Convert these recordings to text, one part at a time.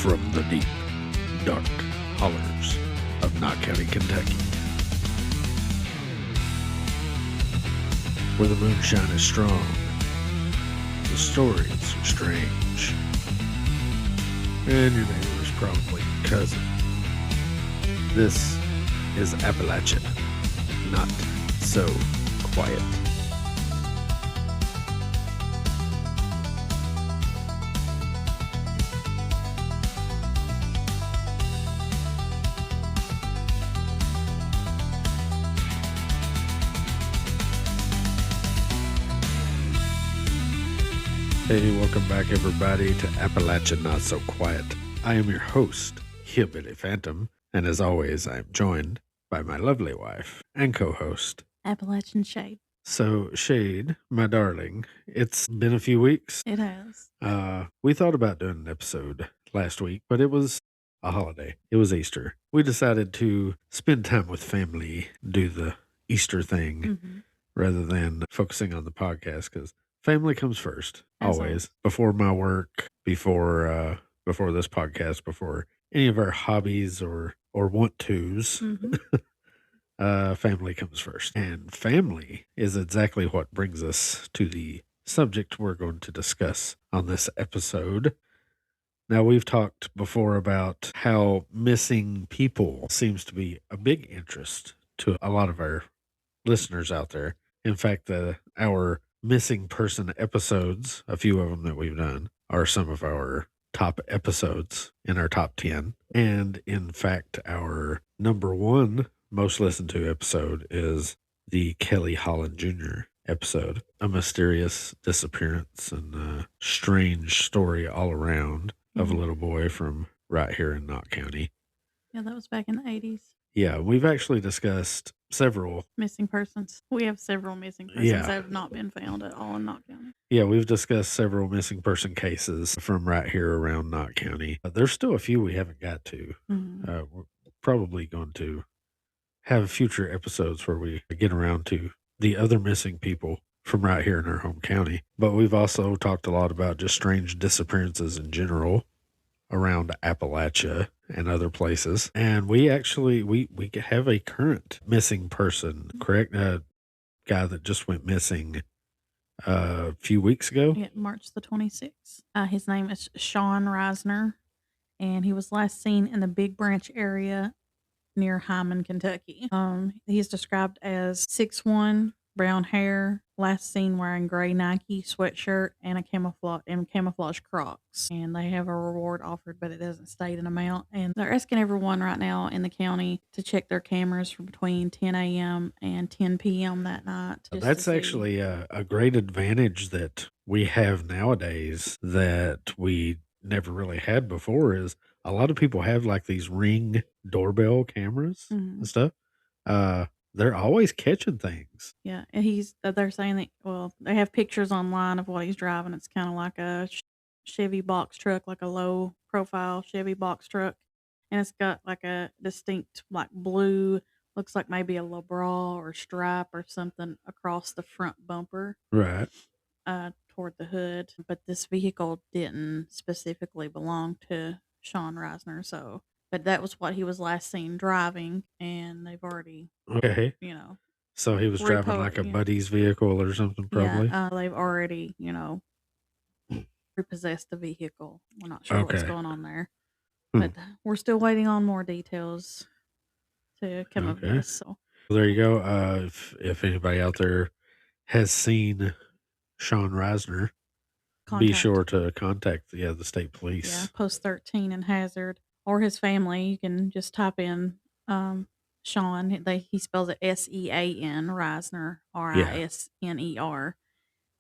from the deep, dark hollers of Knott County, Kentucky, where the moonshine is strong, the stories are strange, and your neighbor's probably your cousin. This is Appalachia, not so quiet. Hey, welcome back everybody to Appalachia Not So Quiet. I am your host, Hillbilly Phantom, and as always, I am joined by my lovely wife and co-host, Appalachian Shade. So, Shade, my darling, it's been a few weeks. It has. We thought about doing an episode last week, but it was a holiday. It was Easter. We decided to spend time with family, do the Easter thing, rather than focusing on the podcast, because family comes first, always. Before my work, before this podcast, before any of our hobbies or want-tos. Family comes first. And family is exactly what brings us to the subject we're going to discuss on this episode. Now, we've talked before about how missing people seems to be a big interest to a lot of our listeners out there. In fact, our missing person episodes, a few of them that we've done, are some of our top episodes in our top 10. And in fact, our number one most listened to episode is the Kelly Holland Jr. episode, a mysterious disappearance and a strange story all around of a little boy from right here in Knott County. Yeah, that was back in the 80s. Yeah, we've actually discussed several missing persons. We have several missing persons that have not been found at all in Knott County. Yeah, we've discussed several missing person cases from right here around Knott County. There's still a few we haven't got to. We're probably going to have future episodes where we get around to the other missing people from right here in our home county. But we've also talked a lot about just strange disappearances in general around Appalachia and other places. And we actually, we have a current missing person, correct? Guy that just went missing a few weeks ago. Yeah, March the 26th. His name is Sean Reisner, and he was last seen in the Big Branch area near Hyman, Kentucky. He's described as 6'1", brown hair, last seen wearing gray Nike sweatshirt and camouflage Crocs. And they have a reward offered, but it doesn't state an amount. And they're asking everyone right now in the county to check their cameras from between 10 a.m. and 10 p.m. that night. That's actually a great advantage that we have nowadays that we never really had before. Is a lot of people have like these Ring doorbell cameras and stuff. They're always catching things. Yeah, and they're saying that, well, they have pictures online of what he's driving. It's kind of like a Chevy box truck, like a low profile Chevy box truck. And it's got like a distinct like blue, looks like maybe a LeBra or stripe or something across the front bumper. Right. Toward the hood. But this vehicle didn't specifically belong to Sean Reisner, but that was what he was last seen driving, and they've already, So he was driving like a buddy's vehicle or something, probably? Yeah, they've already, repossessed the vehicle. We're not sure what's going on there. But we're still waiting on more details to come of this. So there you go. If anybody out there has seen Sean Reisner, be sure to contact the state police. Yeah, post 13 in Hazard or his family. You can just type in Sean. He spells it Sean Reisner, Risner,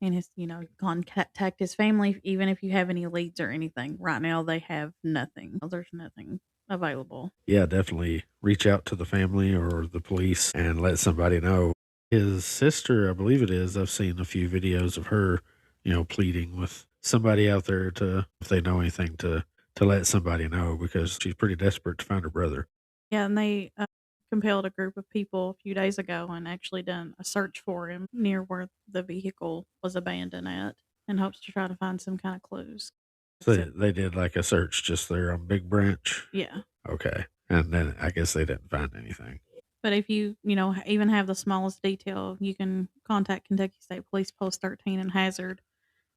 and contact his family even if you have any leads or anything. Right now they have nothing. There's nothing available. Yeah, definitely reach out to the family or the police and let somebody know. His sister, I believe it is, I've seen a few videos of her, pleading with somebody out there if they know anything, to let somebody know, because she's pretty desperate to find her brother. Yeah, and they compelled a group of people a few days ago and actually done a search for him near where the vehicle was abandoned at, in hopes to try to find some kind of clues. So So they did like a search just there on Big Branch? yeah. Okay. And then I guess they didn't find anything. But if you, even have the smallest detail, you can contact Kentucky State Police Post 13 in Hazard,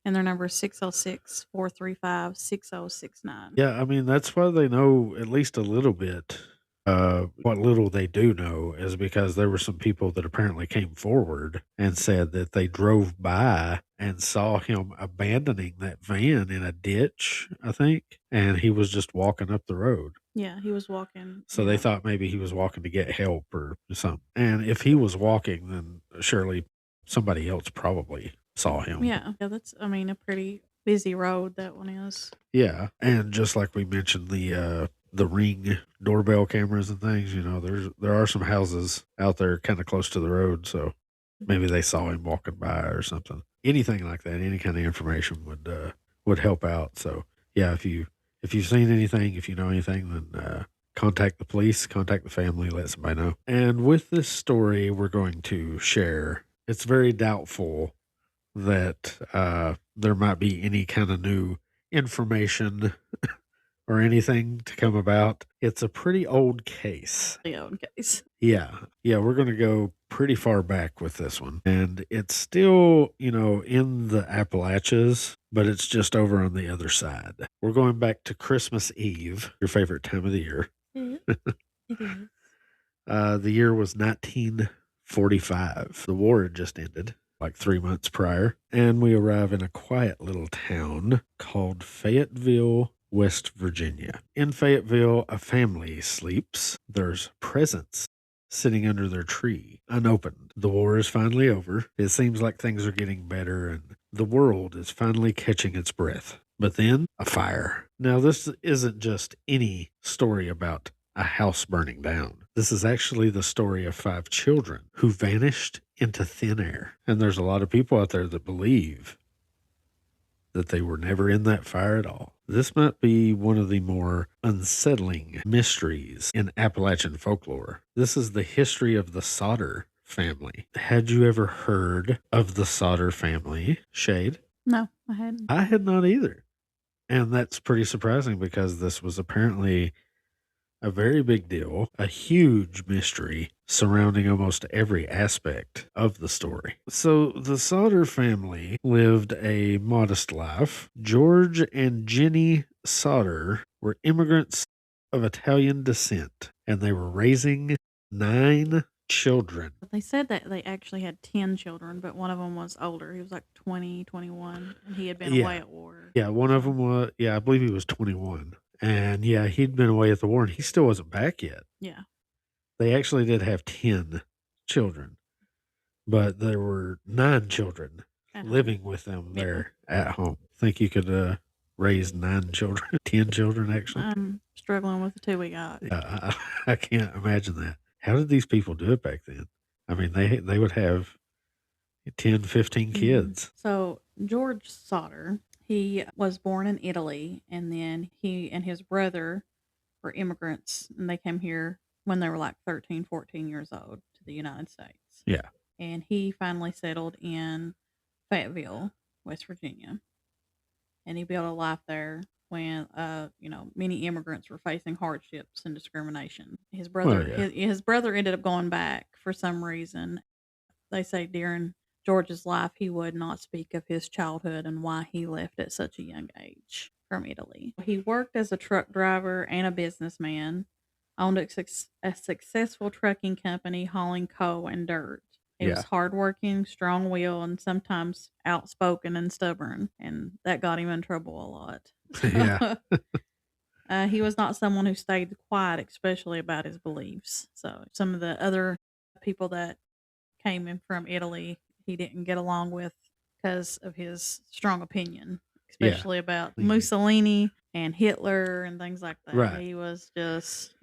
and their number is 606-435-6069. Yeah, I mean, that's why they know at least a little bit. What little they do know is because there were some people that apparently came forward and said that they drove by and saw him abandoning that van in a ditch, I think, and he was just walking up the road. Yeah, he was walking. So they thought maybe he was walking to get help or something. And if he was walking, then surely somebody else probably saw him. Yeah, that's, a pretty busy road that one is. Yeah, and just like we mentioned, the Ring doorbell cameras and things, there are some houses out there kind of close to the road, so maybe they saw him walking by or something. Anything like that, any kind of information would help out. So yeah, if you've seen anything, if you know anything, then contact the police, contact the family, let somebody know. And with this story we're going to share, it's very doubtful that there might be any kind of new information or anything to come about. It's a pretty old case. The old case. Yeah. Yeah. We're going to go pretty far back with this one. And it's still, in the Appalachias, but it's just over on the other side. We're going back to Christmas Eve, your favorite time of the year. Yeah, it is. The year was 1945. The war had just ended like 3 months prior, and we arrive in a quiet little town called Fayetteville, West Virginia. In Fayetteville, a family sleeps. There's presents sitting under their tree, unopened. The war is finally over. It seems like things are getting better, and the world is finally catching its breath. But then, a fire. Now, this isn't just any story about a house burning down. This is actually the story of 5 children who vanished into thin air. And there's a lot of people out there that believe that they were never in that fire at all. This might be one of the more unsettling mysteries in Appalachian folklore. This is the history of the Sodder family. Had you ever heard of the Sodder family, Shade? No, I hadn't. I had not either. And that's pretty surprising because this was apparently a very big deal, a huge mystery surrounding almost every aspect of the story. So the Sodder family lived a modest life. George and Jenny Sodder were immigrants of Italian descent, and they were raising 9 children. They said that they actually had 10 children, but one of them was older. He was like 20, 21, and he had been away at war. Yeah, one of them was, I believe he was 21. And yeah, he'd been away at the war and he still wasn't back yet. Yeah. They actually did have 10 children, but there were 9 children living with them there at home. Think you could raise 9 children, 10 children actually? I'm struggling with the 2 we got. I can't imagine that. How did these people do it back then? I mean, they would have 10, 15 kids. So George Sodder, he was born in Italy, and then he and his brother were immigrants, and they came here when they were like 13, 14 years old to the United States. Yeah. And he finally settled in Fayetteville, West Virginia. And he built a life there when, many immigrants were facing hardships and discrimination. His brother, his brother ended up going back for some reason. They say during George's life, he would not speak of his childhood and why he left at such a young age from Italy. He worked as a truck driver and a businessman, owned a successful trucking company hauling coal and dirt. He was hardworking, strong-willed, and sometimes outspoken and stubborn, and that got him in trouble a lot. Yeah. He was not someone who stayed quiet, especially about his beliefs. So some of the other people that came in from Italy, he didn't get along with because of his strong opinion, especially about Mussolini and Hitler and things like that. Right. He was just,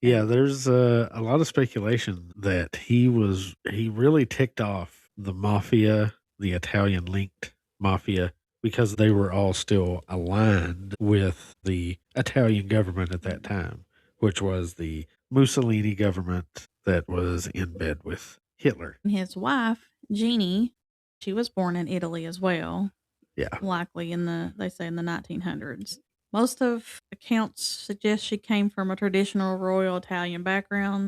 Yeah, there's a lot of speculation that he really ticked off the mafia, the Italian linked mafia, because they were all still aligned with the Italian government at that time, which was the Mussolini government that was in bed with Hitler. And his wife, Jeannie, she was born in Italy as well. Yeah. likely they say in the 1900s. Most of accounts suggest she came from a traditional royal Italian background.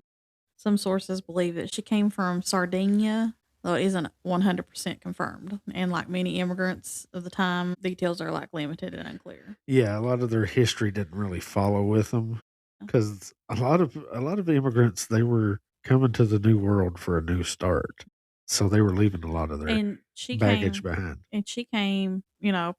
Some sources believe that she came from Sardinia, though it isn't 100% confirmed. And like many immigrants of the time, details are like limited and unclear. Yeah, a lot of their history didn't really follow with them because a lot of immigrants, they were coming to the new world for a new start. So they were leaving a lot of their And she baggage came behind. and she came,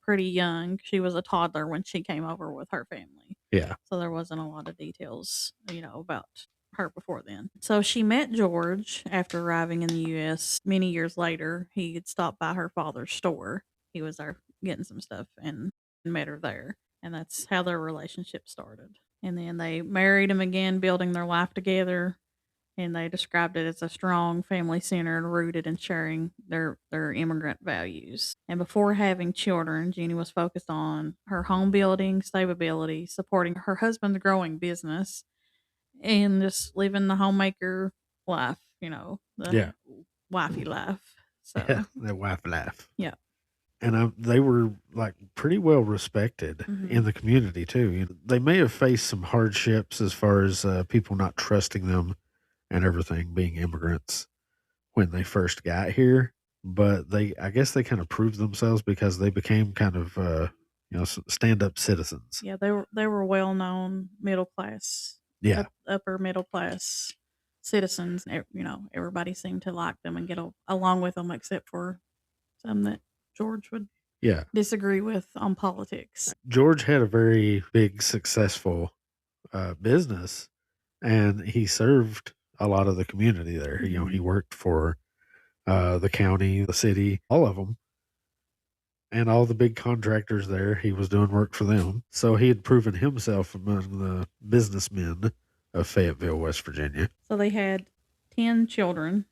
pretty young. She was a toddler when she came over with her family. Yeah. So there wasn't a lot of details, about her before then. So she met George after arriving in the US many years later. He had stopped by her father's store. He was there getting some stuff and met her there. And that's how their relationship started. And then they married him again, building their life together, and they described it as a strong, family centered, rooted in sharing their immigrant values. And before having children, Jeannie was focused on her home building, stability, supporting her husband's growing business, and just living the homemaker life, the Yeah. wifey life. Yeah. So, That wife laugh. yeah. And they were like pretty well respected Hmm. in the community too. They may have faced some hardships as far as people not trusting them and everything, being immigrants when they first got here. But I guess they kind of proved themselves because they became kind of, stand up citizens. Yeah, they were well known middle class, Yeah. upper middle class citizens. Everybody seemed to like them and get along with them, except for some that George would Yeah. disagree with on politics. George had a very big, successful business, and he served a lot of the community there. He Mhm. worked for the county, the city, all of them, and all the big contractors there. He was doing work for them. So he had proven himself among the businessmen of Fayetteville, West Virginia. So they had 10 children.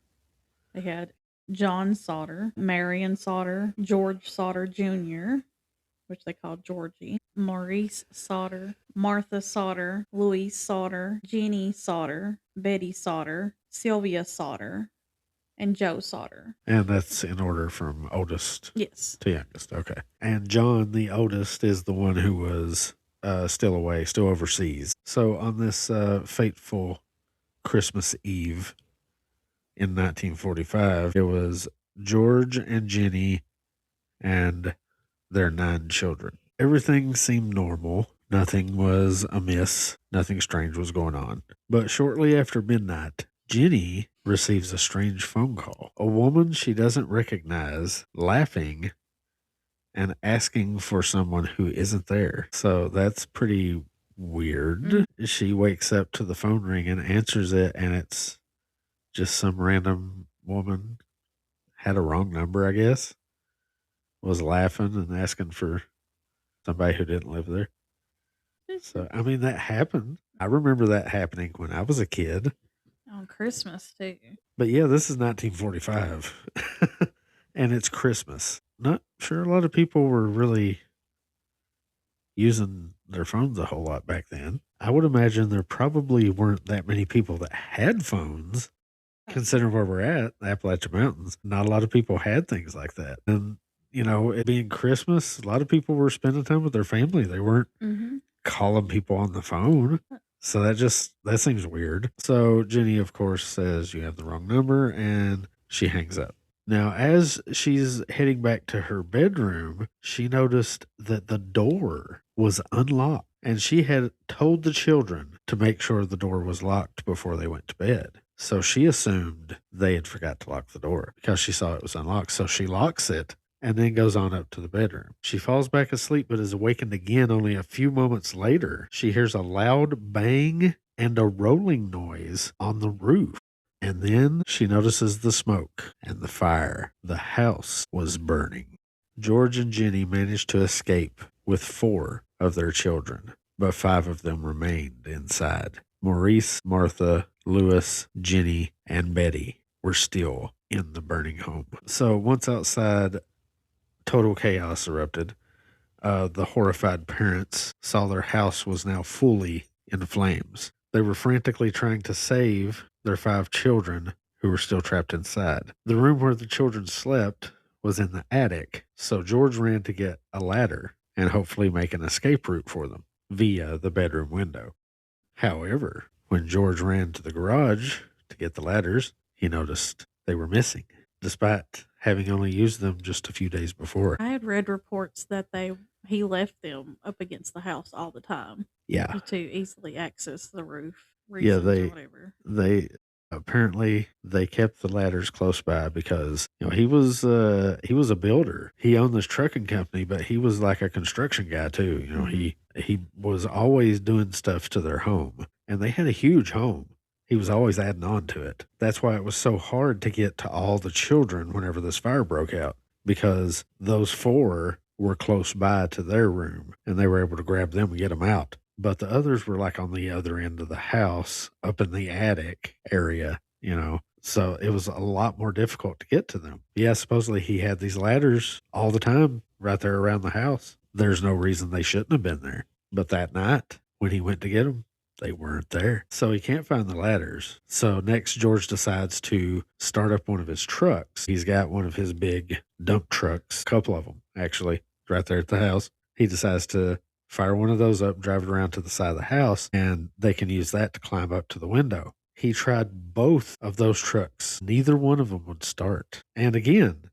They had John Sodder, Marion Sodder, George Sodder Jr., which they called Georgie, Maurice Sodder, Martha Sodder, Louise Sodder, Jeannie Sodder, Betty Sodder, Sylvia Sodder, and Joe Sodder. And that's in order from oldest Yes. to youngest. Okay. And John, the oldest, is the one who was still away, still overseas. So on this fateful Christmas Eve in 1945, it was George and Jenny and their 9 children. Everything seemed normal. Nothing was amiss. Nothing strange was going on. But shortly after midnight, Jenny receives a strange phone call. A woman she doesn't recognize laughing and asking for someone who isn't there. So that's pretty weird. Mm. She wakes up to the phone ring and answers it, and it's just some random woman, had a wrong number, I guess, was laughing and asking for somebody who didn't live there. So, I mean, that happened. I remember that happening when I was a kid. On Christmas, too. But yeah, this is 1945 and it's Christmas. Not sure a lot of people were really using their phones a whole lot back then. I would imagine there probably weren't that many people that had phones, considering where we're at, the Appalachian Mountains. Not a lot of people had things like that. And, it being Christmas, a lot of people were spending time with their family. They weren't Mm-hmm. calling people on the phone. So that seems weird. So Jenny, of course, says you have the wrong number and she hangs up. Now, as she's heading back to her bedroom, she noticed that the door was unlocked and she had told the children to make sure the door was locked before they went to bed. So she assumed they had forgot to lock the door because she saw it was unlocked. So she locks it and then goes on up to the bedroom. She falls back asleep but is awakened again only a few moments later. She hears a loud bang and a rolling noise on the roof. And then she notices the smoke and the fire. The house was burning. George and Jenny managed to escape with 4 of their children, but 5 of them remained inside. Maurice, Martha, Louis, Jenny, and Betty were still in the burning home. So once outside, total chaos erupted. The horrified parents saw their house was now fully in flames. They were frantically trying to save their 5 children who were still trapped inside. The room where the children slept was in the attic, so George ran to get a ladder and hopefully make an escape route for them via the bedroom window. However, when George ran to the garage to get the ladders, he noticed they were missing, despite having only used them just a few days before. I had read reports that he left them up against the house all the time Yeah. to easily access the roof Yeah, reasons or whatever. they apparently they kept the ladders close by because he was a builder. He owned this trucking company, but he was like a construction guy too. He was always doing stuff to their home, and they had a huge home. He was always adding on to it. That's why it was so hard to get to all the children whenever this fire broke out, because those four were close by to their room and they were able to grab them and get them out. But the others were like on the other end of the house, up in the attic area, So it was a lot more difficult to get to them. Yeah, supposedly he had these ladders all the time right there around the house. There's no reason they shouldn't have been there. But that night, when he went to get them, they weren't there. So he can't find the ladders. So next, George decides to start up one of his trucks. He's got one of his big dump trucks, a couple of them actually, right there at the house. He decides to fire one of those up, drive it around to the side of the house, and they can use that to climb up to the window. He tried both of those trucks. Neither one of them would start. And again,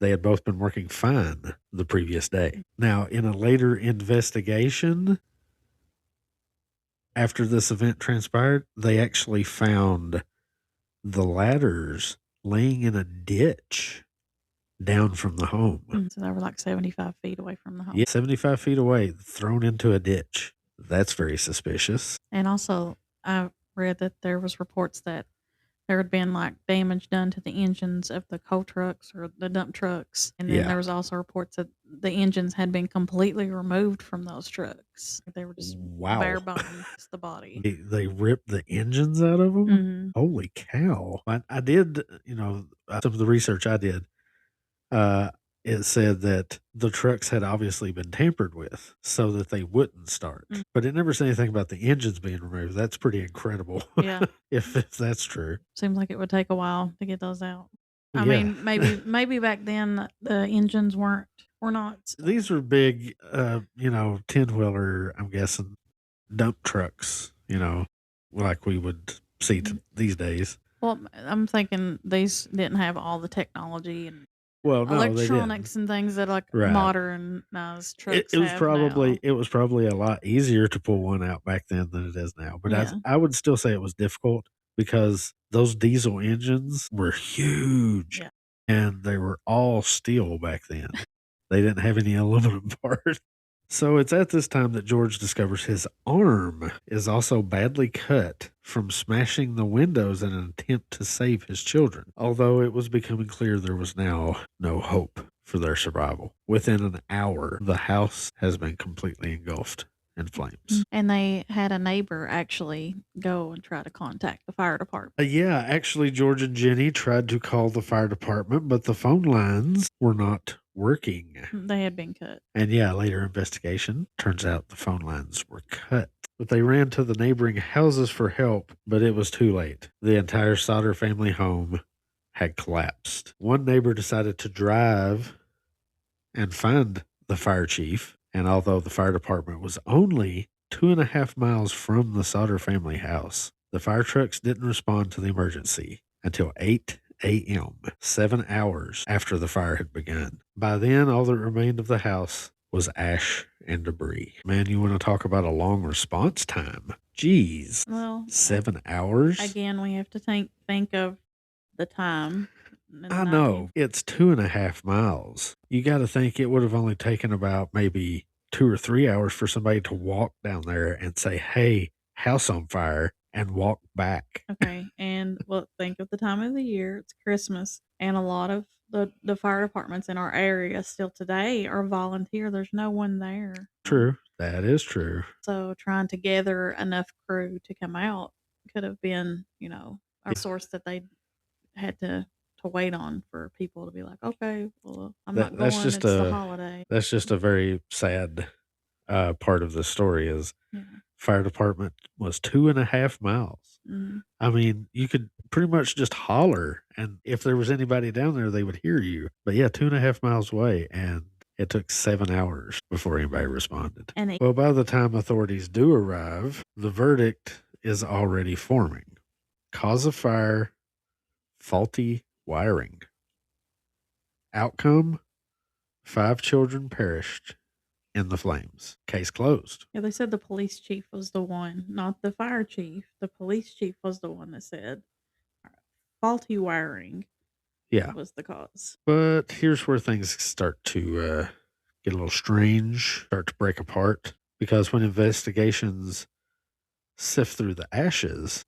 they had both been working fine the previous day. Now, in a later investigation, after this event transpired, they actually found the ladders laying in a ditch down from the home. So they were like 75 feet away from the home. Yeah, 75 feet away, thrown into a ditch. That's very suspicious. And also, I read that there was reports that there had been like damage done to the engines of the coal trucks or the dump trucks. And then there was also reports that the engines had been completely removed from those trucks. They were just bare bones, the body. They ripped the engines out of them? Mhm. Holy cow. I did, some of the research I did, it said that the trucks had obviously been tampered with so that they wouldn't start. But it never said anything about the engines being removed. That's pretty incredible. Yeah. if that's true. Seems like it would take a while to get those out. I Yeah. mean, maybe back then the engines were not. These were big, 10-wheeler, I'm guessing, dump trucks, like we would see these days. Well, I'm thinking these didn't have all the technology and Well, no, electronics and things that like Right. modernized trucks it was have probably now. it was probably a lot easier to pull one out back then than it is now. But Yeah. I would still say it was difficult because those diesel engines were huge Yeah. and they were all steel back then. They didn't have any aluminum parts. So it's at this time that George discovers his arm is also badly cut from smashing the windows in an attempt to save his children, although it was becoming clear there was now no hope for their survival. Within an hour, the house has been completely engulfed in flames. And they had a neighbor actually go and try to contact the fire department. Yeah, actually, George and Jenny tried to call the fire department, but the phone lines were not working. They had been cut. And yeah, later investigation turns out the phone lines were cut. But they ran to the neighboring houses for help, but it was too late. The entire Sodder family home had collapsed. One neighbor decided to drive and find the fire chief. And although the fire department was only 2.5 miles from the Sodder family house, the fire trucks didn't respond to the emergency until 8 a.m., 7 hours after the fire had begun. By then, all that remained of the house was ash and debris. Man, you want to talk about a long response time? Jeez. Well, 7 hours? Again, we have to think of the time. I know. It's 2.5 miles. You got to think it would have only taken about maybe 2 or 3 hours for somebody to walk down there and say, hey, house on fire, and walk back. Okay. And think of the time of the year. It's Christmas. And a lot of the fire departments in our area still today are volunteer. There's no one there. True. That is true. So trying to gather enough crew to come out could have been, a source that they had to wait on for people to be like, okay, well, I'm not going. That's just it's the holiday. That's just a very sad part of the story is fire department was 2.5 miles. Mm. I mean, you could pretty much just holler, and if there was anybody down there, they would hear you. But yeah, 2.5 miles away, and it took 7 hours before anybody responded. And it, Well, by the time authorities do arrive, the verdict is already forming. Cause of fire, faulty wiring. Outcome, 5 children perished in the flames. Case closed. yeah, they said the police chief was the one, not the fire chief. The police chief was the one that said faulty wiring Yeah. was the cause. But here's where things start to get a little strange, start to break apart. Because when investigations sift through the ashes,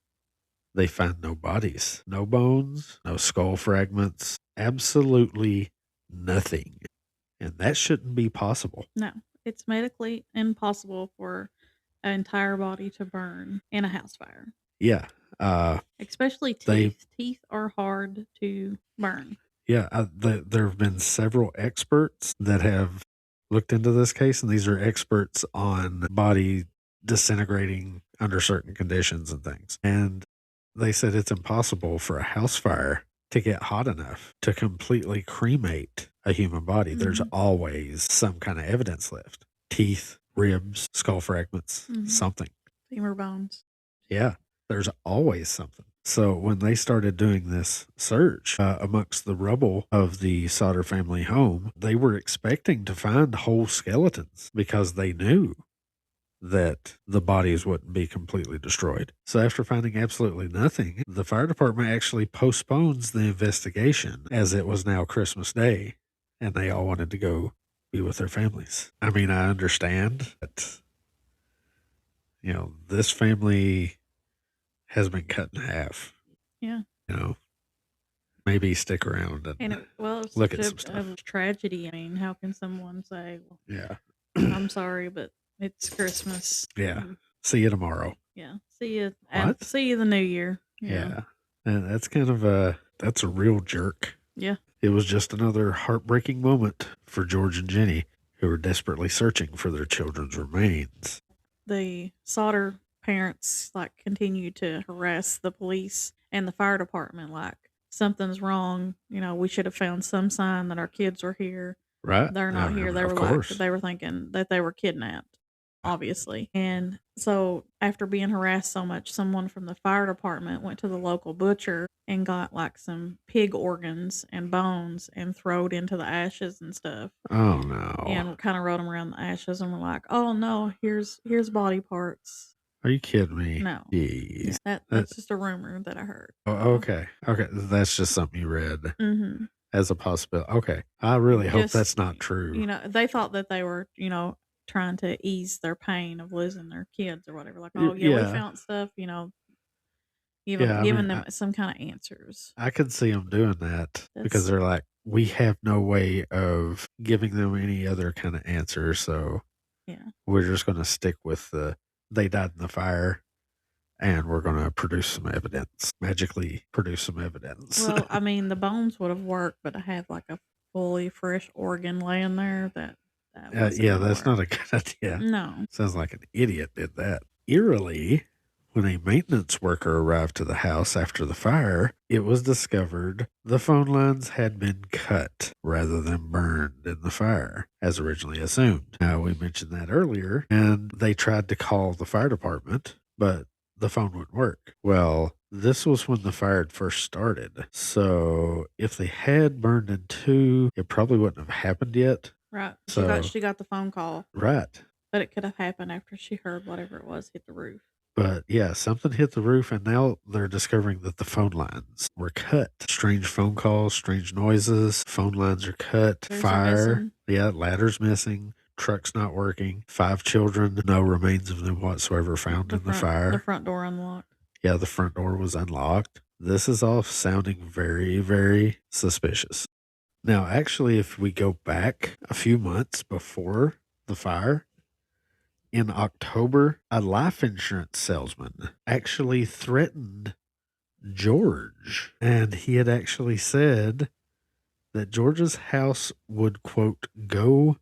they find no bodies, no bones, no skull fragments, absolutely nothing. And that shouldn't be possible. No, it's medically impossible for an entire body to burn in a house fire, Yeah. especially They- teeth. Teeth are hard to burn. Yeah. There have been several experts that have looked into this case, and these are experts on body disintegrating under certain conditions and things. And they said it's impossible for a house fire to get hot enough to completely cremate a human body. There's always some kind of evidence left. Teeth, ribs, skull fragments, something. Femur bones. Yeah, there's always something. So when they started doing this search amongst the rubble of the Sodder family home, they were expecting to find whole skeletons because they knew that the bodies wouldn't be completely destroyed. So after finding absolutely nothing, the fire department actually postpones the investigation as it was now Christmas Day and they all wanted to go be with their families. I mean, I understand that, you know, this family has been cut in half. Yeah. You know, maybe stick around and It's look such at some stuff. a tragedy. I mean, how can someone say, well, Yeah. I'm sorry, but it's Christmas. Yeah. See you tomorrow. Yeah. See you. What? See you the new year. Yeah. And that's kind of that's a real jerk. Yeah. It was just another heartbreaking moment for George and Jenny, who were desperately searching for their children's remains. The Sodder parents continue to harass the police and the fire department something's wrong. You know, we should have found some sign that our kids were here. Right. They're not here. They of were course. they were thinking that they were kidnapped, obviously. And so after being harassed so much, someone from the fire department went to the local butcher and got some pig organs and bones and throwed into the ashes and stuff. Oh no. And kind of rode them around the ashes and were like, "Oh no, here's body parts." Are you kidding me? No. Jeez. That's just a rumor that I heard. Oh, okay. Okay. That's just something you read Mm-hmm. as a possibility. Okay. I really hope Just, that's not true. You know, they thought that they were, trying to ease their pain of losing their kids or whatever. Like, oh yeah, we found stuff, giving them some kind of answers. I could see them doing that because they're like, we have no way of giving them any other kind of answer. So yeah, we're just going to stick with they died in the fire and we're going to produce some evidence, magically produce some evidence. Well, I mean, the bones would have worked, but I have a fully fresh organ laying there that yeah, that's not a good idea. No. Sounds like an idiot did that. Eerily, when a maintenance worker arrived to the house after the fire, it was discovered the phone lines had been cut rather than burned in the fire, as originally assumed. Now, we mentioned that earlier, and they tried to call the fire department, but the phone wouldn't work. Well, this was when the fire had first started. So if they had burned in two, it probably wouldn't have happened yet. Right. So, she got the phone call. Right. But it could have happened after she heard whatever it was hit the roof. But yeah, something hit the roof, and now they're discovering that the phone lines were cut. Strange phone calls, strange noises, phone lines are cut, fire. Yeah, ladder's missing, truck's not working, 5 children, no remains of them whatsoever found in the fire. The front door unlocked. Yeah, the front door was unlocked. This is all sounding very, very suspicious. Now, actually, if we go back a few months before the fire, in October, a life insurance salesman actually threatened George. And he had actually said that George's house would, quote, go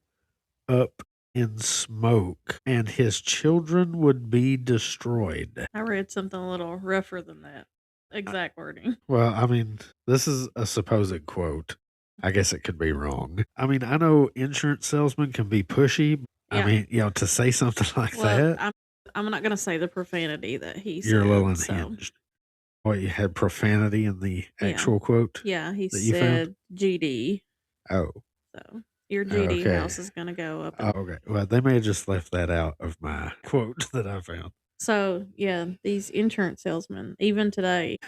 up in smoke, and his children would be destroyed. I read something a little rougher than that Uh, exact wording. Well, I mean, this is a supposed quote. I guess it could be wrong. I mean, I know insurance salesmen can be pushy. I Yeah. mean, to say something like Well, that, I'm not gonna say the profanity that he you're a little said. So unhinged. What, you had profanity in the yeah, actual quote yeah, he that you found? said GD. Oh, So your GD okay. house is gonna go up Oh, in. okay. Well, they may have just left that out of my quote that I found. So yeah, these insurance salesmen, even today,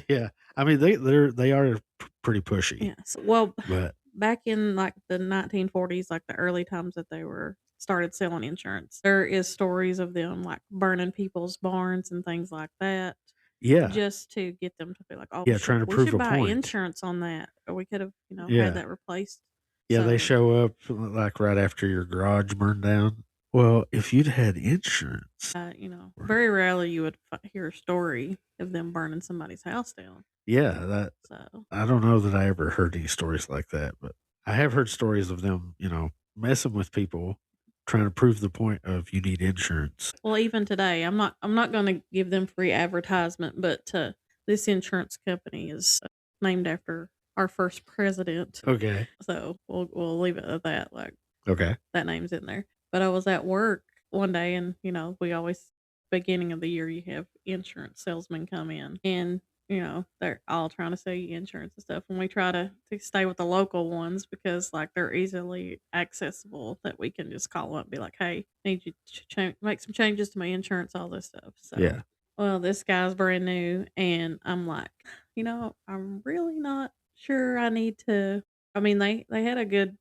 Yeah. I mean, they are pretty pushy, yeah. Well, but back in like the 1940s, like the early times that they were started selling insurance, there is stories of them like burning people's barns and things like that, yeah. just to get them to be like, oh, Yeah, trying to we prove should a buy point. insurance on that, or we could have, had Yeah. that replaced. Yeah, they So show up like right after your garage burned down. Well, if you'd had insurance. very rarely you would hear a story of them burning somebody's house down. Yeah, that So I don't know that I ever heard any stories like that, but I have heard stories of them, messing with people, trying to prove the point of you need insurance. well, even today, I'm not going to give them free advertisement, but this insurance company is named after our first president. Okay. So we'll leave it at that. Like Okay. that name's in there. But I was at work one day, and we always beginning of the year you have insurance salesmen come in, and they're all trying to sell you insurance and stuff. And we try to stay with the local ones because like they're easily accessible that we can just call up and be like, hey, need you to make some changes to my insurance, all this stuff. So Yeah. well, this guy's brand new, and I'm like, I'm really not sure I need to. I mean, they had a good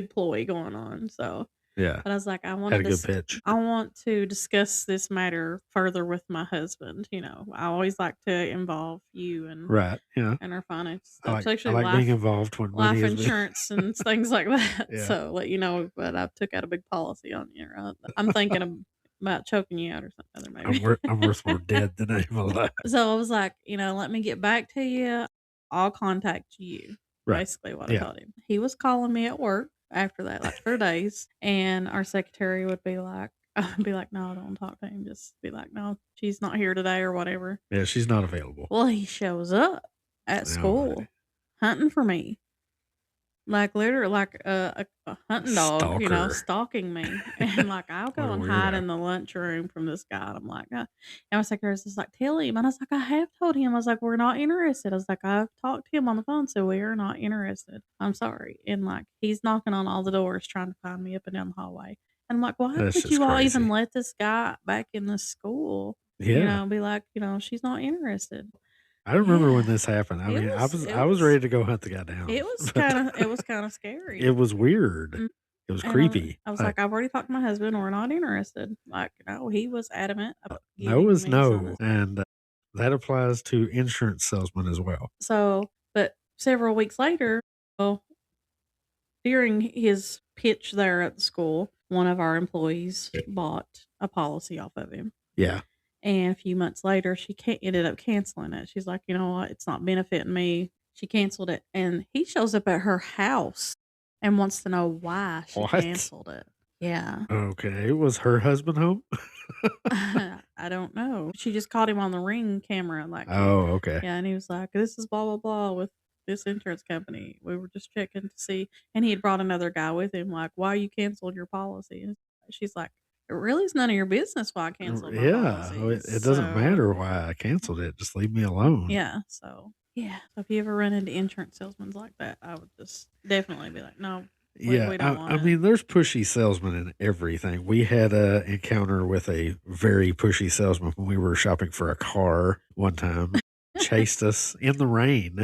ploy going on, so Yeah. but I was like, Had a good pitch. I want to discuss this matter further with my husband. I always like to involve you Right. Yeah. and our finance I stuff, like I especially like being involved when money life is being insurance and things like that. Yeah. So let you know, but I took out a big policy on you. Right? I'm thinking about choking you out or something, maybe. I'm worth more dead than I am alive. So I was like, let me get back to you. I'll contact you. Right. Basically, what I Yeah. told him. He was calling me at work after that, like for days, and our secretary would be like, I'd be like, no, don't talk to him. Just be like, no, she's not here today or whatever. Yeah, she's not available. Well, he shows up at Oh, school hunting for me. Like literally, like a hunting dog, stalker. stalking me, and like I'll What go a and hide weirdo. in the lunchroom from this guy. And I'm like, and my secretary's just like, tell him, and I was like, I have told him. I was like, we're not interested. I was like, I've talked to him on the phone, so we are not interested. I'm sorry. And like he's knocking on all the doors trying to find me up and down the hallway. And I'm like, why That's would just you all even crazy. let this guy back in the school? Yeah. Be like, she's not interested. I remember when Yeah, this happened. I it mean, was it I was was ready to go hunt the guy down, it was but kind of it was kind of scary. it was weird. Mm, It was and creepy. I was Like, like, "I've already talked to my husband, we're not interested." Like, no, he was adamant about no giving is me some of no, this. and that applies to insurance salesmen as well. So, but several weeks later, well, during his pitch there at the school, one of our employees bought a policy off of him. Yeah. And a few months later, she ended up canceling it. She's like, "You know what? It's not benefiting me." She canceled it, and he shows up at her house and wants to know why she What? canceled it. Yeah. Okay. Was her husband home? I don't know. She just caught him on the Ring camera, like, Oh, okay. yeah, and he was like, "This is blah blah blah with this insurance company. We were just checking to see," and he had brought another guy with him, like, "Why you canceled your policy?" And she's like, "It really is none of your business why I canceled my Yeah. Well, policy." it doesn't So matter why I canceled it. Just leave me alone. yeah, so if you ever run into insurance salesmen like that, I would just definitely be like, "No, Yeah, we don't want I it." mean, there's pushy salesmen in everything. We had a encounter with a very pushy salesman when we were shopping for a car one time. Chased us in the rain.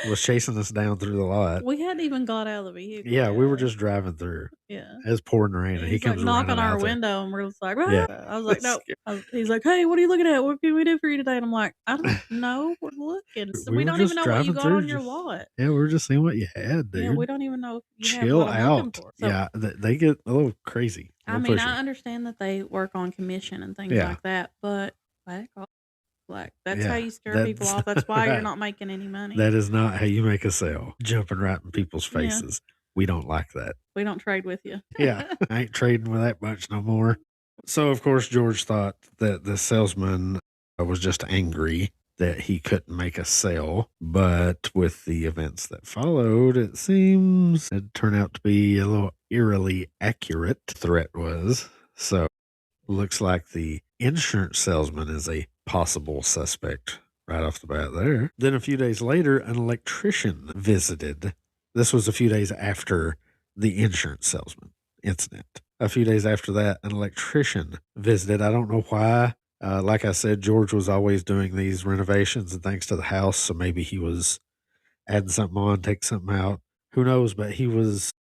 Was chasing us down through the lot. We hadn't even got out of the vehicle Yeah, we were yet. just driving through. Yeah. It was pouring rain, and he He's like comes knocking running on our out there. window, and we're just like, Yeah, "Ah." I was like, "No." Sca- He's like, "Hey, what are you looking at? What can we do for you today?" And I'm like, "I don't know. We're looking. So we we were don't even just know what you driving got through. on your Just lot. yeah, we were just seeing what you had, Yeah, we dude. don't even know if you have Chill what I'm looking out. for." So, Yeah, they get a little crazy, a I little mean, pushy. I understand that they work on commission and things Yeah, like that, but back off. Like, that's how yeah. you scare people That's off. That's why you're right. not making any money. That is not how you make a sale. Jumping right in people's Yeah. faces. We don't like that. We don't trade with you. Yeah, I ain't trading with that much no more. So, of course, George thought that the salesman was just angry that he couldn't make a sale. But with the events that followed, it seems it turned out to be a little eerily accurate, threat was. So, looks like the insurance salesman is a possible suspect right off the bat there. Then a few days later, an electrician visited. This was a few days after the insurance salesman incident. A few days after that, an electrician visited. I don't know why. Like I said, George was always doing these renovations and things to the house. So maybe he was adding something on, take something out. Who knows? But he was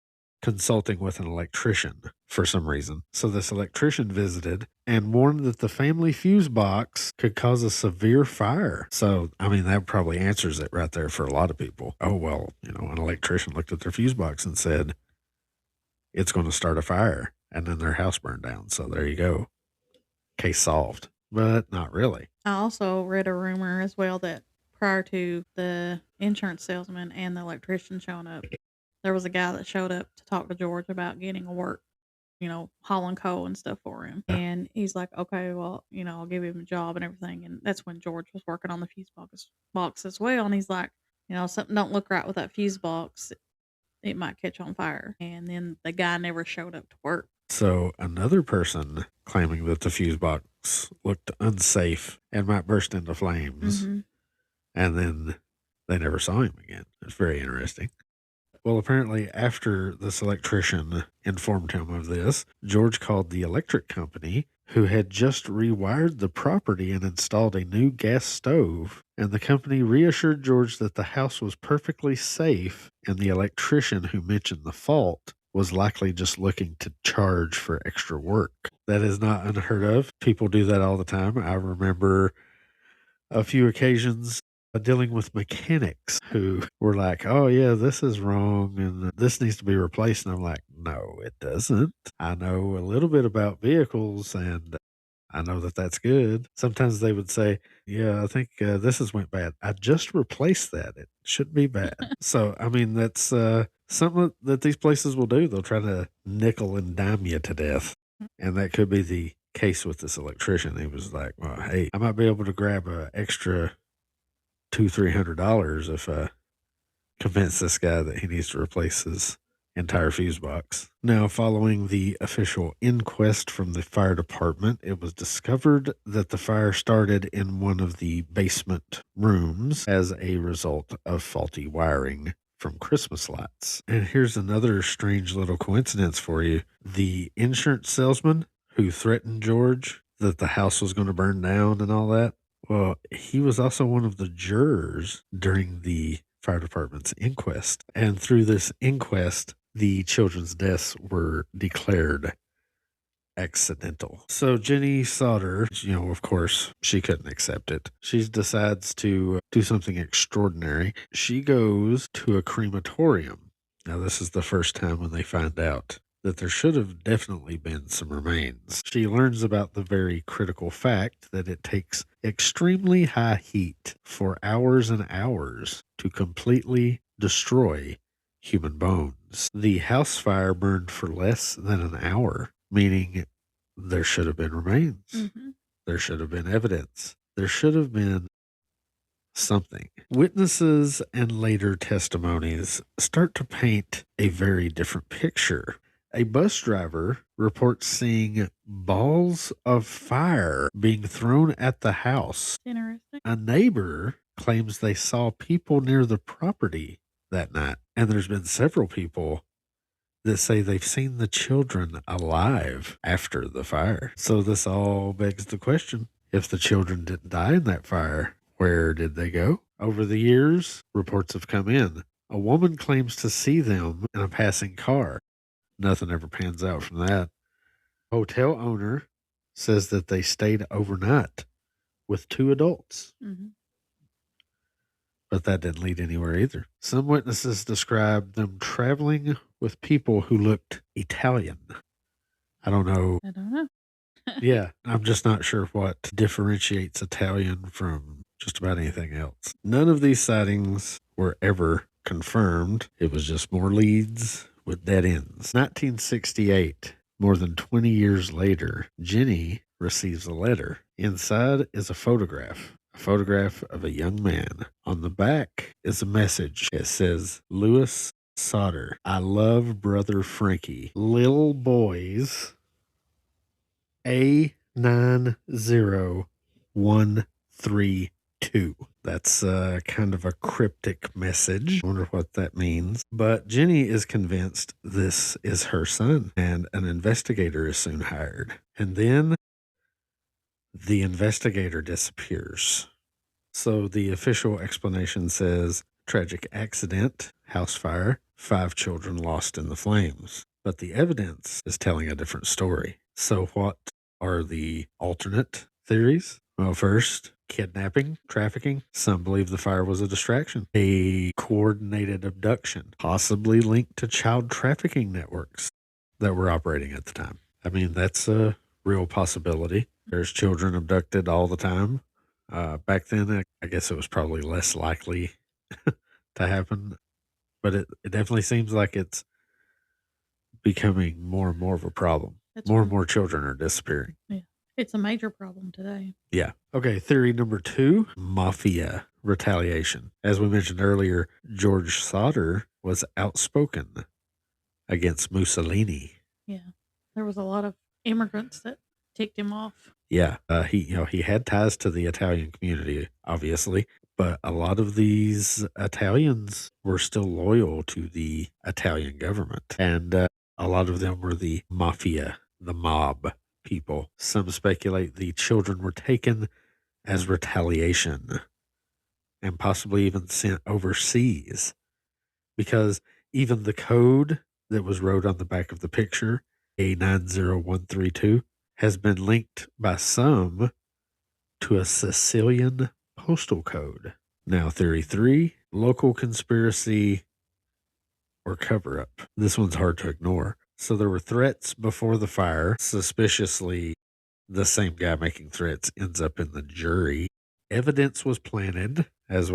consulting with an electrician for some reason. So this electrician visited and warned that the family fuse box could cause a severe fire. So, I mean, that probably answers it right there for a lot of people. Oh, well, an electrician looked at their fuse box and said, it's going to start a fire. And then their house burned down. So there you go. Case solved. But not really. I also read a rumor as well that prior to the insurance salesman and the electrician showing up, there was a guy that showed up to talk to George about getting work, hauling coal and stuff for him. And he's like, okay, well, I'll give him a job and everything. And that's when George was working on the fuse box as well. And he's like, something don't look right with that fuse box. It might catch on fire. And then the guy never showed up to work. So another person claiming that the fuse box looked unsafe and might burst into flames. Mm-hmm. And then they never saw him again. It's very interesting. Well, apparently, after this electrician informed him of this, George called the electric company, who had just rewired the property and installed a new gas stove. And the company reassured George that the house was perfectly safe, and the electrician who mentioned the fault was likely just looking to charge for extra work. That is not unheard of. People do that all the time. I remember a few occasions dealing with mechanics who were like, oh, yeah, this is wrong and this needs to be replaced. And I'm like, no, it doesn't. I know a little bit about vehicles and I know that that's good. Sometimes they would say, yeah, I think this has went bad. I just replaced that. It shouldn't be bad. So, I mean, that's something that these places will do. They'll try to nickel and dime you to death. And that could be the case with this electrician. He was like, well, hey, I might be able to grab an extra $200-300 if I convince this guy that he needs to replace his entire fuse box. Now, following the official inquest from the fire department, it was discovered that the fire started in one of the basement rooms as a result of faulty wiring from Christmas lights. And here's another strange little coincidence for you. The insurance salesman who threatened George that the house was going to burn down and all that, well, he was also one of the jurors during the fire department's inquest. And through this inquest, the children's deaths were declared accidental. So Jenny Sodder, of course, she couldn't accept it. She decides to do something extraordinary. She goes to a crematorium. Now, this is the first time when they find out that there should have definitely been some remains. She learns about the very critical fact that it takes extremely high heat for hours and hours to completely destroy human bones. The house fire burned for less than an hour, meaning there should have been remains. Mm-hmm. There should have been evidence. There should have been something. Witnesses and later testimonies start to paint a very different picture. A bus driver reports seeing balls of fire being thrown at the house. Interesting. A neighbor claims they saw people near the property that night. And there's been several people that say they've seen the children alive after the fire. So this all begs the question, if the children didn't die in that fire, where did they go? Over the years, reports have come in. A woman claims to see them in a passing car. Nothing ever pans out from that. Hotel owner says that they stayed overnight with 2 adults. Mm-hmm. But that didn't lead anywhere either. Some witnesses described them traveling with people who looked Italian. I don't know. Yeah, I'm just not sure what differentiates Italian from just about anything else. None of these sightings were ever confirmed. It was just more leads, with dead ends. 1968, more than 20 years later, Jenny receives a letter. Inside is a photograph of a young man. On the back is a message. It says, Louis Sodder, I love brother Frankie. Little boys, A90132. That's kind of a cryptic message. I wonder what that means. But Jenny is convinced this is her son, and an investigator is soon hired. And then the investigator disappears. So the official explanation says tragic accident, house fire, 5 children lost in the flames. But the evidence is telling a different story. So what are the alternate theories? Well, first, kidnapping, trafficking. Some believe the fire was a distraction, a coordinated abduction, possibly linked to child trafficking networks that were operating at the time. I mean, that's a real possibility. There's children abducted all the time. Back then, I guess it was probably less likely to happen, but it definitely seems like it's becoming more and more of a problem. That's More and right. more children are disappearing. Yeah. It's a major problem today. Yeah. Okay. Theory number 2, mafia retaliation. As we mentioned earlier, George Sodder was outspoken against Mussolini. Yeah. There was a lot of immigrants that ticked him off. Yeah, he had ties to the Italian community, obviously, but a lot of these Italians were still loyal to the Italian government, and a lot of them were the mafia, the mob people. Some speculate the children were taken as retaliation and possibly even sent overseas, because even the code that was wrote on the back of the picture, A90132, has been linked by some to a Sicilian postal code. Now, theory 3, local conspiracy or cover up. This one's hard to ignore. So there were threats before the fire. Suspiciously, the same guy making threats ends up in the jury. Evidence was planted, as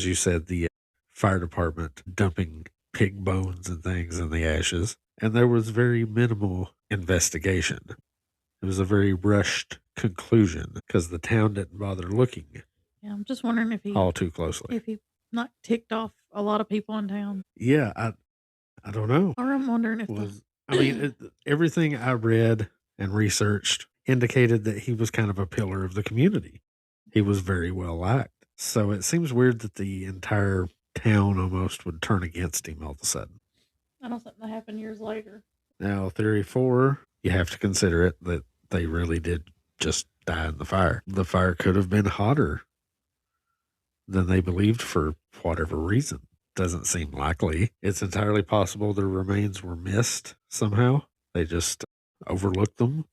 you said, the fire department dumping pig bones and things in the ashes. And there was very minimal investigation. It was a very rushed conclusion because the town didn't bother looking Yeah, I'm just wondering all too closely. if he not ticked off a lot of people in town. Yeah, I don't know. Or I'm wondering if Was I mean everything I read and researched indicated that he was kind of a pillar of the community. He was very well liked. So it seems weird that the entire town almost would turn against him all of a sudden. I know something that happened years later. Now, theory 4, you have to consider it that they really did just die in the fire. The fire could have been hotter than they believed for whatever reason. Doesn't seem likely. It's entirely possible their remains were missed somehow. They just overlooked them.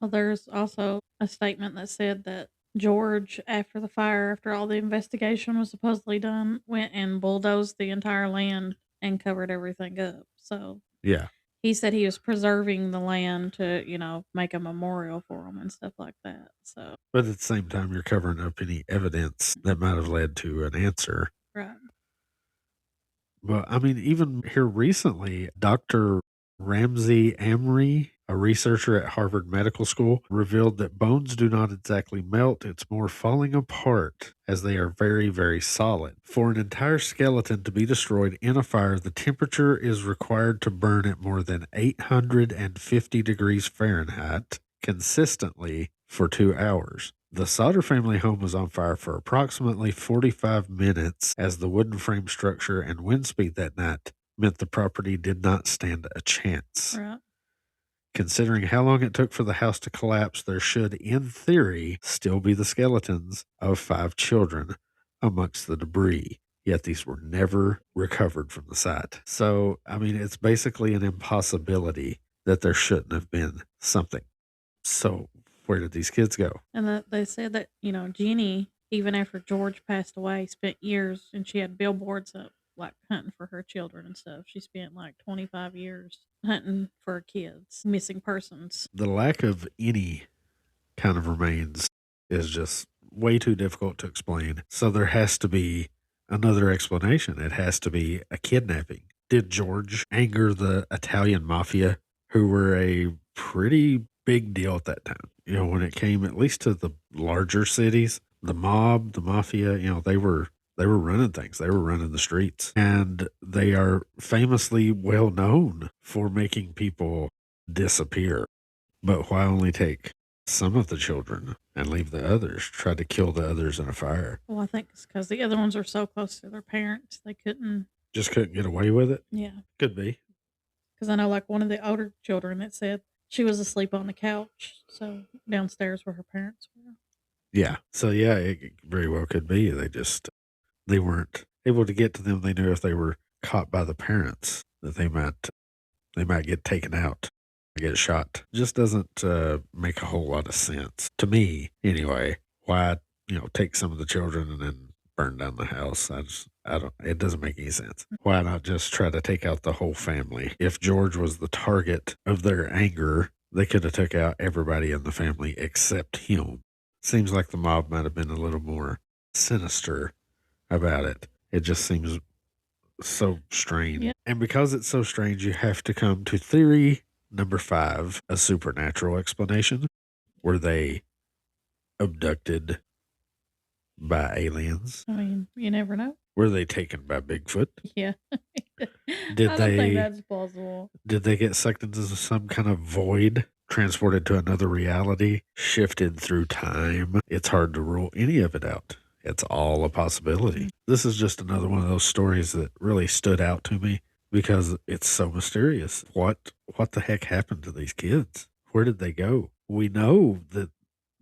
Well, there's also a statement that said that George, after the fire, after all the investigation was supposedly done, went and bulldozed the entire land and covered everything up. So Yeah. he said he was preserving the land to, make a memorial for him and stuff like that. So, But at the same time, you're covering up any evidence that might have led to an answer. right. But I mean, even here recently, Dr. Ramsey Amri, a researcher at Harvard Medical School, revealed that bones do not exactly melt. It's more falling apart as they are very, very solid. For an entire skeleton to be destroyed in a fire, the temperature is required to burn at more than 850 degrees Fahrenheit consistently for 2 hours. The Sodder family home was on fire for approximately 45 minutes as the wooden frame structure and wind speed that night meant the property did not stand a chance. Right. Considering how long it took for the house to collapse, there should, in theory, still be the skeletons of 5 children amongst the debris. Yet these were never recovered from the site. So, I mean, it's basically an impossibility that there shouldn't have been something. So, where did these kids go? And they said that, Jeannie, even after George passed away, spent years and she had billboards up like hunting for her children and stuff. She spent like 25 years hunting for kids, missing persons. The lack of any kind of remains is just way too difficult to explain. So there has to be another explanation. It has to be a kidnapping. did George anger the Italian mafia, who were a pretty big deal at that time? You know, when it came at least to the larger cities, the mob, the mafia, you know, they were running things. They were running the streets. And they are famously well known for making people disappear. But why only take some of the children and leave the others? Try to kill the others in a fire. Well, I think it's because the other ones are so close to their parents, they couldn't. Just couldn't get away with it? Yeah. Could be. Because I know, like, one of the older children, it said she was asleep on the couch, so downstairs where her parents were. Yeah. So yeah, it very well could be. They weren't able to get to them. They knew if they were caught by the parents that they might get taken out, get shot. Just doesn't make a whole lot of sense to me, anyway. Why take some of the children and then burn down the house? I don't. It doesn't make any sense. Why not just try to take out the whole family? If George was the target of their anger, they could have took out everybody in the family except him. Seems like the mob might have been a little more sinister about it. It just seems so strange. Yeah. And because it's so strange, you have to come to theory number 5, a supernatural explanation. Were they abducted by aliens? I mean, you never know. Were they taken by Bigfoot? Yeah. Did I don't they think that's plausible. did they get sucked into some kind of void, transported to another reality, shifted through time? It's hard to rule any of it out. It's all a possibility. This is just another one of those stories that really stood out to me because it's so mysterious. What the heck happened to these kids? Where did they go? We know that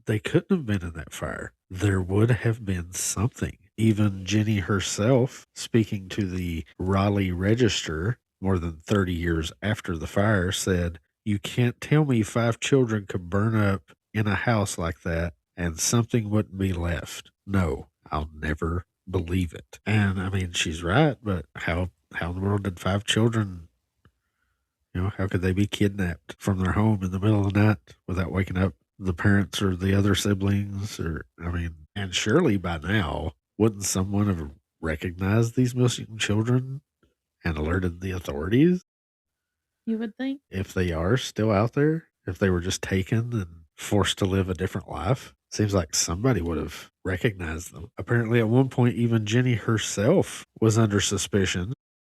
they couldn't have been in that fire. There would have been something. Even Jenny herself, speaking to the Raleigh Register more than 30 years after the fire, said, "You can't tell me 5 children could burn up in a house like that and something wouldn't be left. No, I'll never believe it." And I mean, she's right, but how in the world did 5 children, how could they be kidnapped from their home in the middle of the night without waking up the parents or the other siblings? And surely by now, wouldn't someone have recognized these missing children and alerted the authorities You would think. if they are still out there? If they were just taken and forced to live a different life? Seems like somebody would have recognized them. Apparently, at one point, even Jenny herself was under suspicion.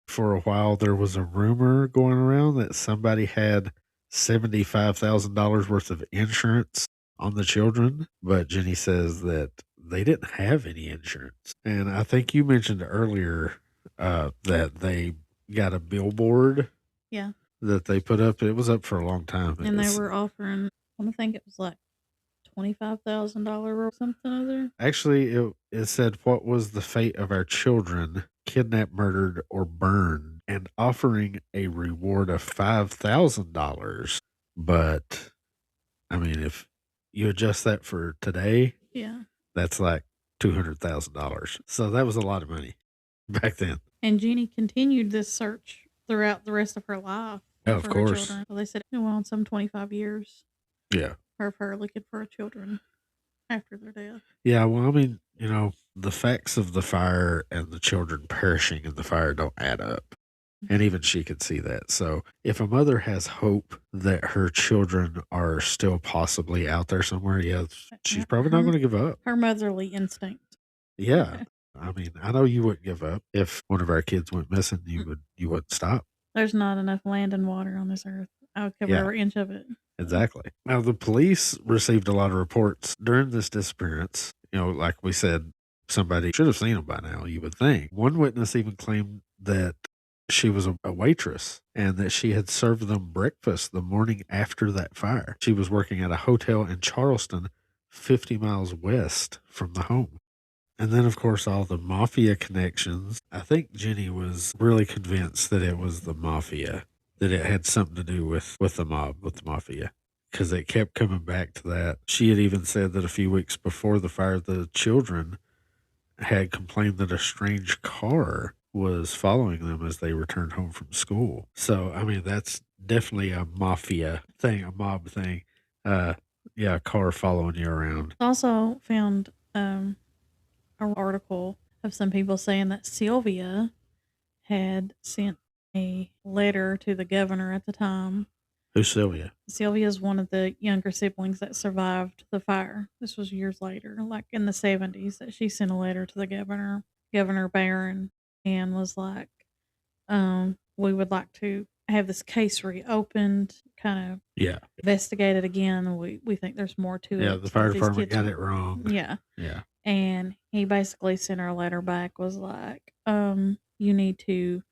For a while, there was a rumor going around that somebody had $75,000 worth of insurance on the children, but Jenny says that they didn't have any insurance. And I think you mentioned earlier that they got a billboard Yeah. that they put up. It was up for a long time. And they were offering, I think it was like $25,000 or something other. Actually, it said, "What was the fate of our children, kidnapped, murdered, or burned?" and offering a reward of $5,000. But I mean, if you adjust that for today, Yeah. that's like $200,000. So that was a lot of money back then. And Jeannie continued this search throughout the rest of her life. Yeah, of for her course. children. Well, they said it went on some 25 years Yeah. of her looking for her children after their death. Yeah. Well, I mean, the facts of the fire and the children perishing in the fire don't add up. And even she could see that. So if a mother has hope that her children are still possibly out there somewhere, yeah, she's probably not going to give up. Her motherly instinct. Yeah. I mean, I know you wouldn't give up. If one of our kids went missing, you wouldn't stop. There's not enough land and water on this earth. I would cover every inch of it. Exactly. Now, the police received a lot of reports during this disappearance. Like we said, somebody should have seen them by now, you would think. One witness even claimed that she was a waitress and that she had served them breakfast the morning after that fire. She was working at a hotel in Charleston, 50 miles west from the home. And then, of course, all the mafia connections. I think Jenny was really convinced that it was the mafia, that it had something to do with the mob, with the mafia, because it kept coming back to that. She had even said that a few weeks before the fire, the children had complained that a strange car was following them as they returned home from school. So, I mean, that's definitely a mafia thing, a mob thing. Yeah, a car following you around. Also found an article of some people saying that Sylvia had sent a letter to the governor at the time. Who's Sylvia? Sylvia is one of the younger siblings that survived the fire. This was years later, like in the 70s, that she sent a letter to the governor, Governor Barron, and was like, we would like to have this case reopened, kind of Yeah. investigated again. We think there's more to Yeah, it. the fire These department kids got were- it wrong. Yeah. Yeah. And he basically sent her a letter back, was like, you need to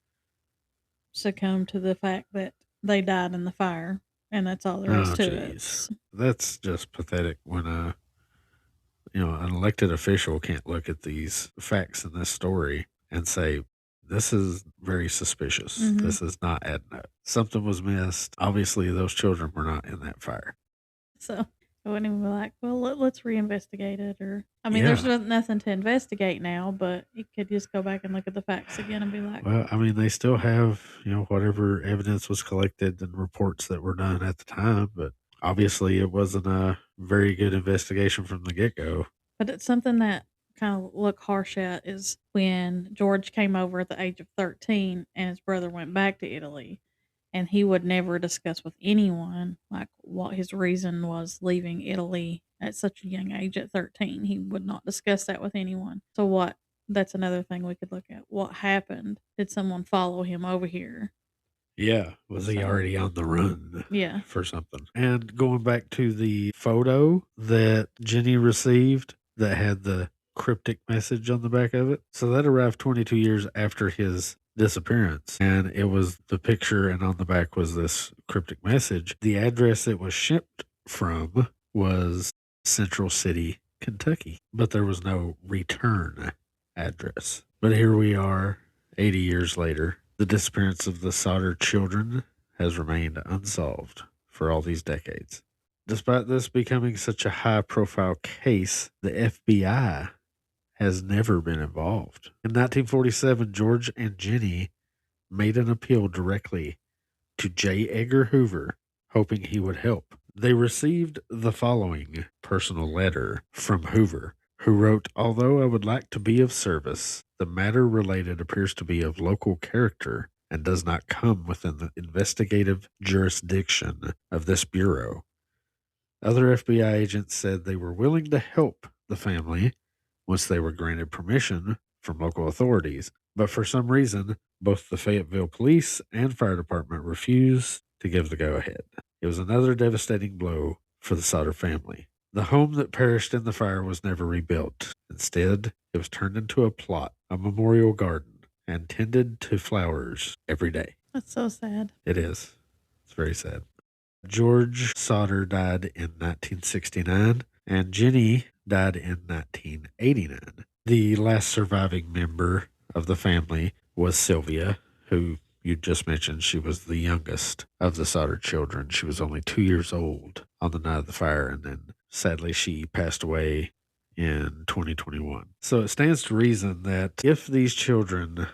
succumb to the fact that they died in the fire, and that's all there is Oh, to jeez. it. That's just pathetic when an elected official can't look at these facts in this story and say, this is very suspicious. Mhm. This is not adding up. Something was missed. Obviously, those children were not in that fire. So I wouldn't even be like, well, let's reinvestigate it. Or, I mean, there's nothing to investigate now, but you could just go back and look at the facts again and be like, Well, I mean, they still have, whatever evidence was collected and reports that were done at the time, but obviously it wasn't a very good investigation from the get-go. but it's something that kind of look harsh at is when George came over at the age of 13 and his brother went back to Italy, and he would never discuss with anyone like what his reason was leaving Italy at such a young age at 13. He would not discuss that with anyone. So what, that's another thing we could look at. What happened? Did someone follow him over here? Yeah. Was he So- already on the run Yeah. for something? And going back to the photo that Jenny received that had the cryptic message on the back of it. So that arrived 22 years after his disappearance. And it was the picture, and on the back was this cryptic message. The address it was shipped from was Central City, Kentucky, but there was no return address. But here we are, 80 years later. The disappearance of the Sodder children has remained unsolved for all these decades. Despite this becoming such a high-profile case, the FBI has never been involved. In 1947, George and Jenny made an appeal directly to J. Edgar Hoover, hoping he would help. They received the following personal letter from Hoover, who wrote, "Although I would like to be of service, the matter related appears to be of local character and does not come within the investigative jurisdiction of this bureau." Other FBI agents said they were willing to help the family once they were granted permission from local authorities, but for some reason, both the Fayetteville Police and Fire Department refused to give the go-ahead. It was another devastating blow for the Sodder family. The home that perished in the fire was never rebuilt. Instead, it was turned into a plot, a memorial garden, and tended to flowers every day. That's so sad. It is. It's very sad. George Sodder died in 1969, and Jenny died in 1989. The last surviving member of the family was Sylvia, who you just mentioned. She was the youngest of the Sodder children. She was only 2 years old on the night of the fire, and then sadly she passed away in 2021. So it stands to reason that if these children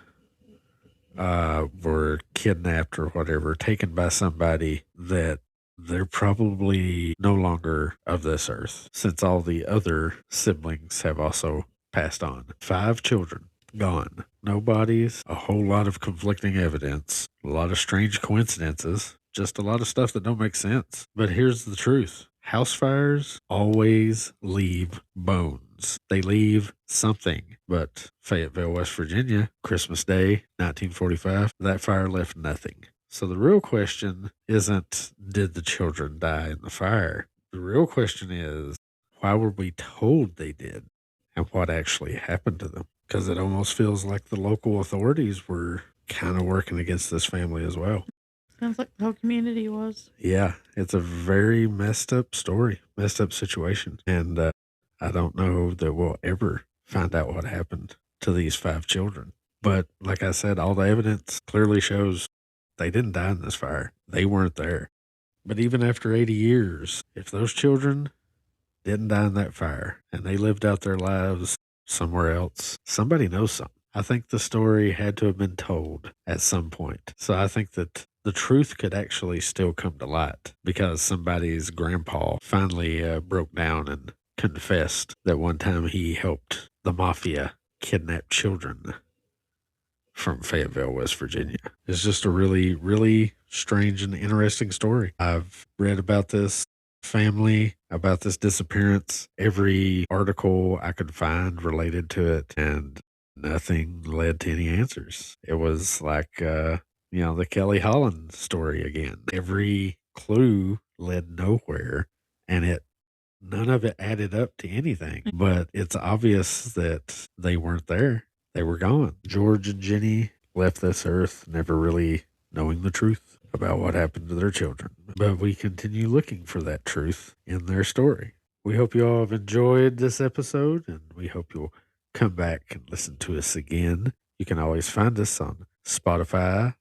were kidnapped or whatever, taken by somebody, that they're probably no longer of this earth, since all the other siblings have also passed on. 5 children gone. No bodies, a whole lot of conflicting evidence, a lot of strange coincidences, just a lot of stuff that don't make sense. But here's the truth. House fires always leave bones. They leave something. But Fayetteville, West Virginia, Christmas Day, 1945, that fire left nothing. So the real question isn't, did the children die in the fire? The real question is, why were we told they did? And what actually happened to them? Because it almost feels like the local authorities were kind of working against this family as well. Sounds like the whole community was. Yeah, it's a very messed up story, messed up situation. And I don't know that we'll ever find out what happened to these 5 children. But like I said, all the evidence clearly shows they didn't die in this fire. They weren't there. But even after 80 years, if those children didn't die in that fire and they lived out their lives somewhere else, somebody knows something. I think the story had to have been told at some point. So I think that the truth could actually still come to light because somebody's grandpa finally broke down and confessed that one time he helped the mafia kidnap children from Fayetteville, West Virginia. It's just a really, really strange and interesting story. I've read about this family, about this disappearance, every article I could find related to it, and nothing led to any answers. It was like, the Kelly Holland story again. Every clue led nowhere, and none of it added up to anything. But it's obvious that they weren't there. They were gone. George and Jenny left this earth never really knowing the truth about what happened to their children. But we continue looking for that truth in their story. We hope you all have enjoyed this episode, and we hope you'll come back and listen to us again. You can always find us on Spotify,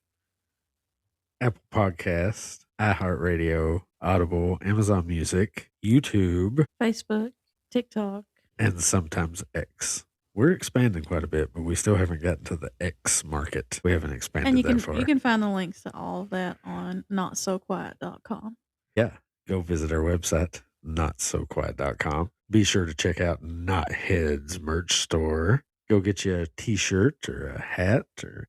Apple Podcasts, iHeartRadio, Audible, Amazon Music, YouTube, Facebook, TikTok, and sometimes X. We're expanding quite a bit, but we still haven't gotten to the X market. We haven't expanded and that far. you can find the links to all of that on notsoquiet.com. Yeah, go visit our website, notsoquiet.com. Be sure to check out Knothead's merch store. Go get you a t-shirt or a hat or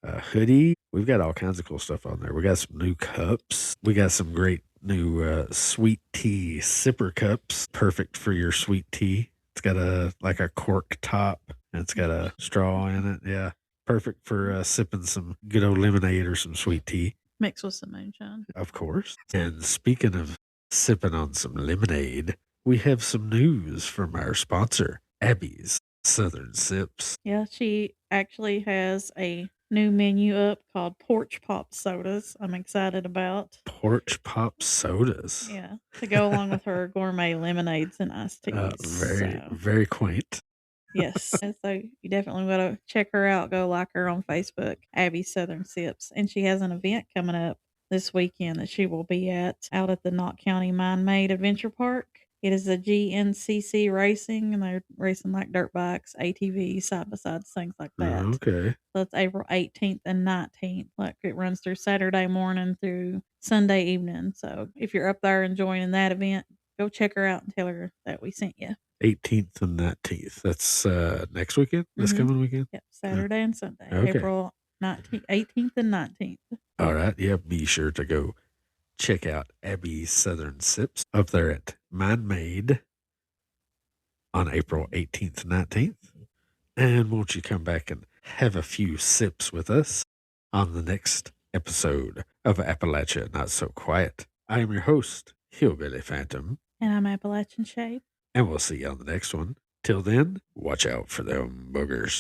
a hoodie. We've got all kinds of cool stuff on there. We got some new cups. We got some great new sweet tea sipper cups, perfect for your sweet tea. It's got a cork top, and it's got a straw in it. Yeah, perfect for sipping some good old lemonade or some sweet tea. Mixed with some moonshine. Of course. And speaking of sipping on some lemonade, we have some news from our sponsor, Abby's Southern Sips. Yeah, she actually has a new menu up called Porch Pop Sodas. I'm excited about. Porch Pop Sodas. Yeah, to go along with her gourmet lemonades and iced teas. Very quaint. Yes. And so you definitely got to check her out. Go like her on Facebook, Abby Southern Sips. And she has an event coming up this weekend that she will be out at the Knott County Mine Made Adventure Park. It is a GNCC racing, and they're racing like dirt bikes, ATVs, side by sides, things like that. Okay. So it's April 18th and 19th. Like it runs through Saturday morning through Sunday evening. So if you're up there enjoying that event, go check her out and tell her that we sent you. 18th and 19th. That's next weekend? This coming weekend? Yep, Saturday and Sunday. Okay. April 18th and 19th. All right. Yeah, be sure to go check out Abby's Southern Sips up there at Mine Made on April 18th and 19th. And won't you come back and have a few sips with us on the next episode of Appalachia Not So Quiet. I am your host, Hillbilly Phantom. And I'm Appalachian Shade. And we'll see you on the next one. Till then, watch out for them boogers.